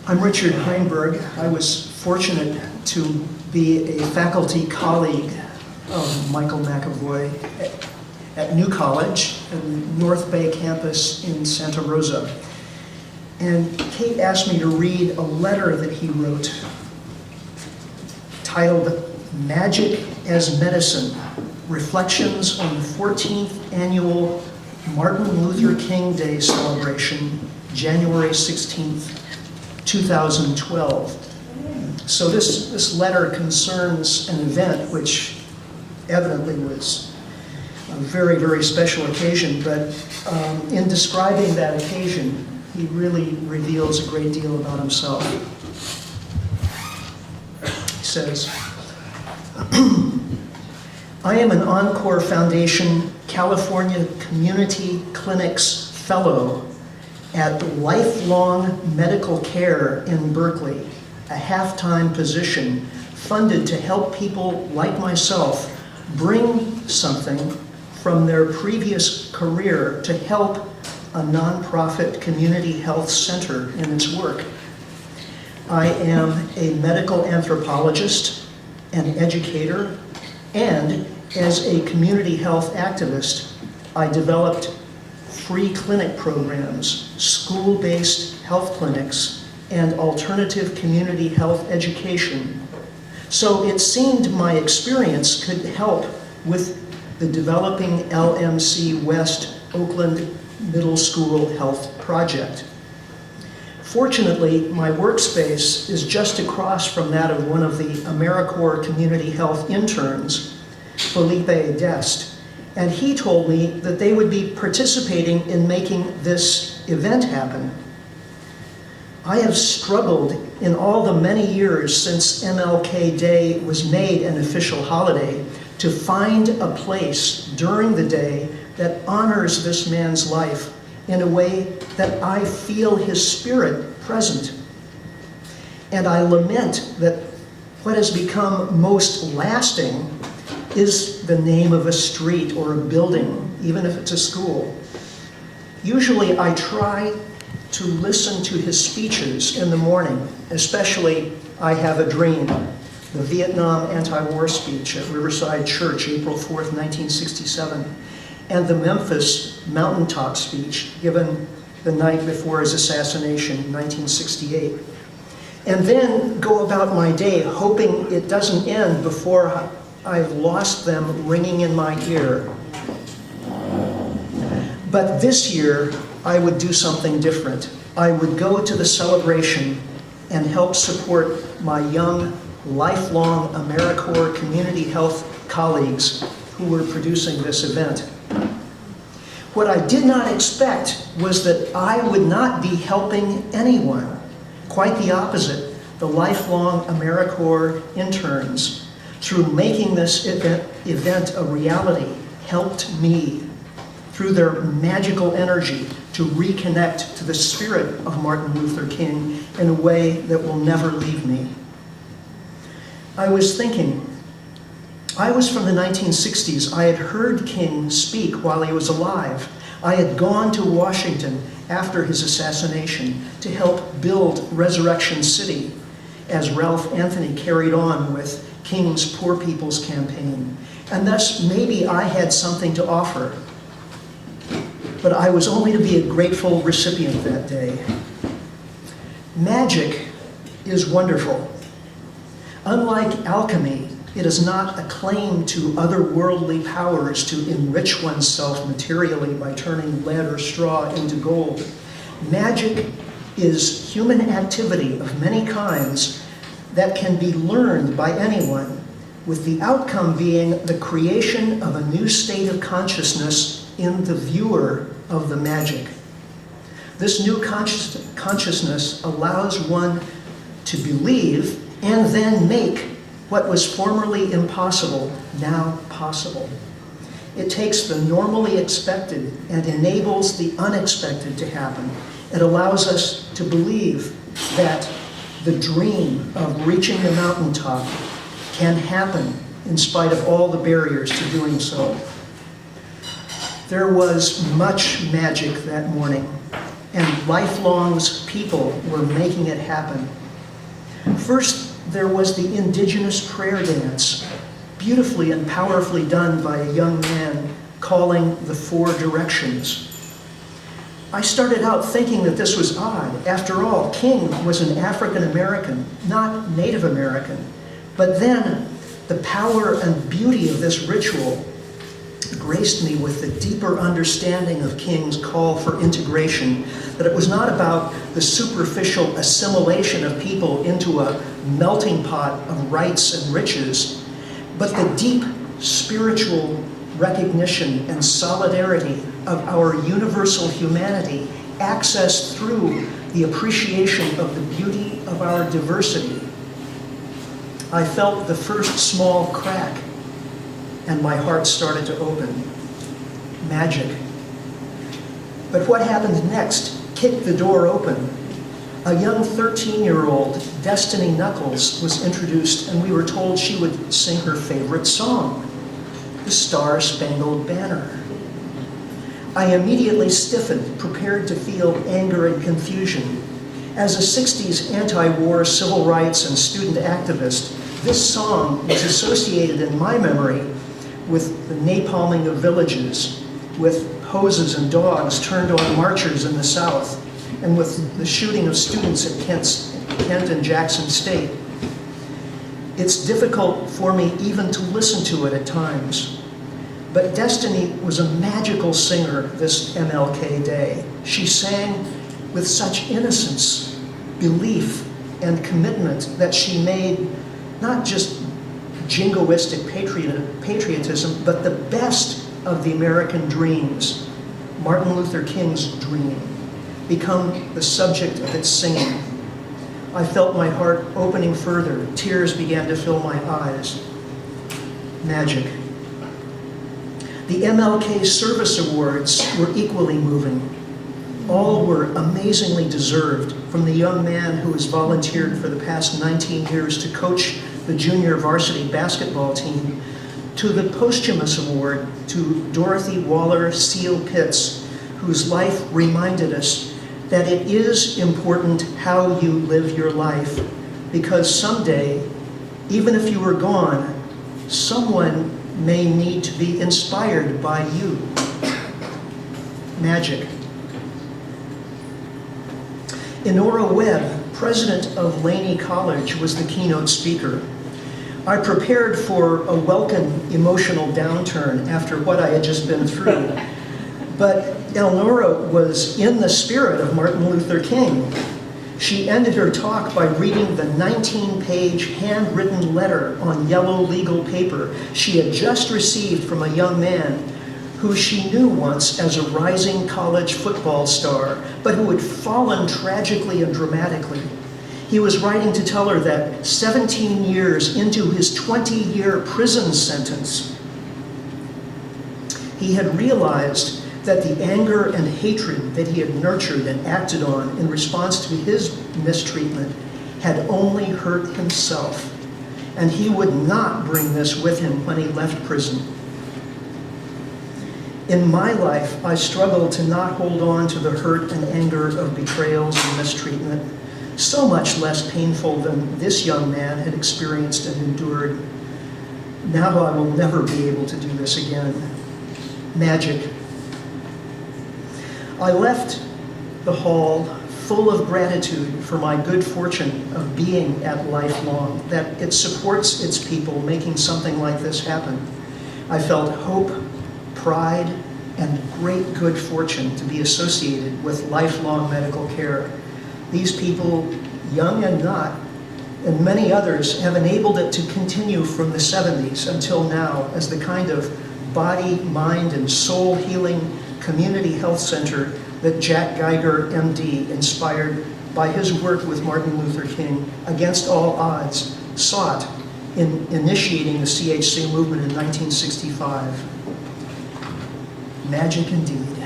I'm Richard Heinberg. I was fortunate to be a faculty colleague of Michael McAvoy at New College, at the North Bay campus in Santa Rosa. And Kate asked me to read a letter that he wrote titled Magic as Medicine, Reflections on the 14th Annual Martin Luther King Day Celebration, January 16th, 2012. So this letter concerns an event which evidently was a very, very special occasion, but in describing that occasion, he really reveals a great deal about himself. He says, I am an Encore Foundation California Community Clinics Fellow at Lifelong Medical Care in Berkeley, a half-time position funded to help people like myself bring something from their previous career to help a nonprofit community health center in its work. I am a medical anthropologist, an educator, and as a community health activist, I developed free clinic programs, school-based health clinics, and alternative community health education. So it seemed my experience could help with the developing LMC West Oakland Middle School Health Project. Fortunately, my workspace is just across from that of one of the AmeriCorps Community Health interns, Felipe Dest, and he told me that they would be participating in making this event happen. I have struggled in all the many years since MLK Day was made an official holiday to find a place during the day that honors this man's life in a way that I feel his spirit present. And I lament that what has become most lasting is the name of a street or a building, even if it's a school. Usually I try to listen to his speeches in the morning, especially I Have a Dream, the Vietnam anti-war speech at Riverside Church, April 4th, 1967, and the Memphis mountaintop speech given the night before his assassination in 1968. And then go about my day hoping it doesn't end before I've lost them ringing in my ear. But this year, I would do something different. I would go to the celebration and help support my young, lifelong AmeriCorps community health colleagues who were producing this event. What I did not expect was that I would not be helping anyone. Quite the opposite. The lifelong AmeriCorps interns, through making this event a reality, helped me through their magical energy to reconnect to the spirit of Martin Luther King in a way that will never leave me. I was thinking, I was from the 1960s. I had heard King speak while he was alive. I had gone to Washington after his assassination to help build Resurrection City as Ralph Anthony carried on with King's Poor People's Campaign. And thus, maybe I had something to offer. But I was only to be a grateful recipient that day. Magic is wonderful. Unlike alchemy, it is not a claim to otherworldly powers to enrich oneself materially by turning lead or straw into gold. Magic is human activity of many kinds that can be learned by anyone, with the outcome being the creation of a new state of consciousness in the viewer of the magic. This new consciousness allows one to believe and then make what was formerly impossible now possible. It takes the normally expected and enables the unexpected to happen. It allows us to believe that the dream of reaching the mountaintop can happen in spite of all the barriers to doing so. There was much magic that morning. and Lifelong's people were making it happen. First, there was the indigenous prayer dance, beautifully and powerfully done by a young man calling the 4 directions. I started out thinking that this was odd. After all, King was an African American, not Native American. But then, the power and beauty of this ritual graced me with the deeper understanding of King's call for integration, that it was not about the superficial assimilation of people into a melting pot of rights and riches, but the deep spiritual recognition and solidarity of our universal humanity, accessed through the appreciation of the beauty of our diversity. I felt the first small crack, and my heart started to open. Magic. But what happened next kicked the door open. A young 13-year-old, Destiny Knuckles, was introduced, and we were told she would sing her favorite song, The Star-Spangled Banner. I immediately stiffened, prepared to feel anger and confusion. As a 60s anti-war civil rights and student activist, this song was associated in my memory with the napalming of villages, with hoses and dogs turned on marchers in the South, and with the shooting of students at Kent and Jackson State. It's difficult for me even to listen to it at times. But Destiny was a magical singer this MLK Day. She sang with such innocence, belief, and commitment that she made not just jingoistic patriotism, but the best of the American dreams, Martin Luther King's dream, become the subject of its singing. I felt my heart opening further. Tears began to fill my eyes. Magic. The MLK Service Awards were equally moving. All were amazingly deserved, from the young man who has volunteered for the past 19 years to coach the junior varsity basketball team, to the posthumous award to Dorothy Waller Seal Pitts, whose life reminded us that it is important how you live your life, because someday, even if you are gone, someone may need to be inspired by you. Magic. Enora Webb, president of Laney College, was the keynote speaker. I prepared for a welcome emotional downturn after what I had just been through. But Elnora was in the spirit of Martin Luther King. She ended her talk by reading the 19-page handwritten letter on yellow legal paper she had just received from a young man who she knew once as a rising college football star, but who had fallen tragically and dramatically. He was writing to tell her that 17 years into his 20-year prison sentence, he had realized that the anger and hatred that he had nurtured and acted on in response to his mistreatment had only hurt himself, and he would not bring this with him when he left prison. In my life, I struggled to not hold on to the hurt and anger of betrayals and mistreatment, so much less painful than this young man had experienced and endured. Now I will never be able to do this again. Magic. I left the hall full of gratitude for my good fortune of being at Lifelong, that it supports its people making something like this happen. I felt hope, pride, and great good fortune to be associated with lifelong medical care. These people, young and not, and many others, have enabled it to continue from the 70s until now as the kind of body, mind, and soul healing community health center that Jack Geiger, MD, inspired by his work with Martin Luther King against all odds, sought in initiating the CHC movement in 1965. Magic indeed.